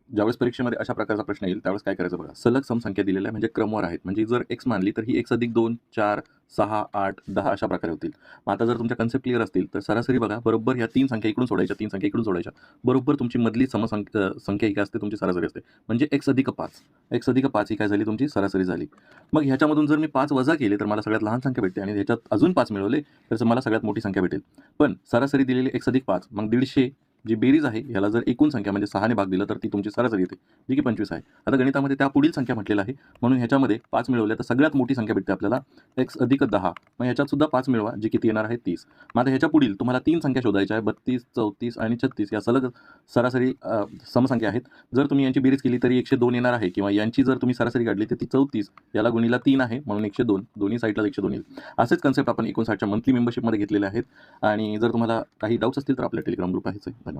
ज्यावेळेस परीक्षेमध्ये अशा प्रकारचा प्रश्न येईल त्यावेळेस काय करायचं बघा. सलग सम संख्या दिलेल्या आहे म्हणजे क्रमवार आहेत. म्हणजे जर x मानली तर ही x+2, 4, 6, 8, 10 अशा प्रकारे होतील. मग आता जर तुमच्या कन्सेप्ट क्लिअर असतील तर सरासरी बघा बरोबर ह्या 3 संख्या इकडून सोडायच्या, 3 संख्या इकडून सोडायच्या. बरोबर तुमची मधली संख्या ही काय असते तुमची सरासरी असते. म्हणजे x+5. x+5 ही काय झाली तुमची सरासरी झाली. मग ह्याच्यामधून जर मी 5 वजा केले तर मला सगळ्यात लहान संख्या भेटते आणि ह्याच्यात अजून 5 मिळवले तर मला सगळ्यात मोठी संख्या भेटेल. पण सरासरी दिलेली x+5 मग 150 जी बेरीज आहे ह्याला जर एकूण संख्या म्हणजे 6 ने भाग दिला तर ती तुमची सरासरी येते जी की 25 आहे. आता गणितामध्ये त्या पुढील संख्या म्हटलेलं आहे म्हणून ह्याच्यामध्ये 5 मिळवल्या तर सगळ्यात मोठी संख्या भेटते आपल्याला x+10. मग ह्याच्यात सुद्धा 5 मिळवा जी किती येणार आहे 30. मग आता ह्याच्या पुढील तुम्हाला 3 संख्या शोधायच्या आहे 32, 34 आणि 36 या सलग सरासरी समसंख्या आहेत. जर तुम्ही यांची बेरीज केली तरी 102 येणार आहे किंवा यांची जर तुम्ही सरासरी काढली तर ती 34 याला गुणीला 3 आहे म्हणून 102 दोन्ही साईडला 102 येईल. असेच कन्सेप्ट आपण 59च्या मंथली मेंबरशिपमध्ये घेतलेले आहेत आणि जर तुम्हाला काही डाऊट्स असतील तर आपल्या टेलिग्राम ग्रुप आहेच आहे. धन्यवाद.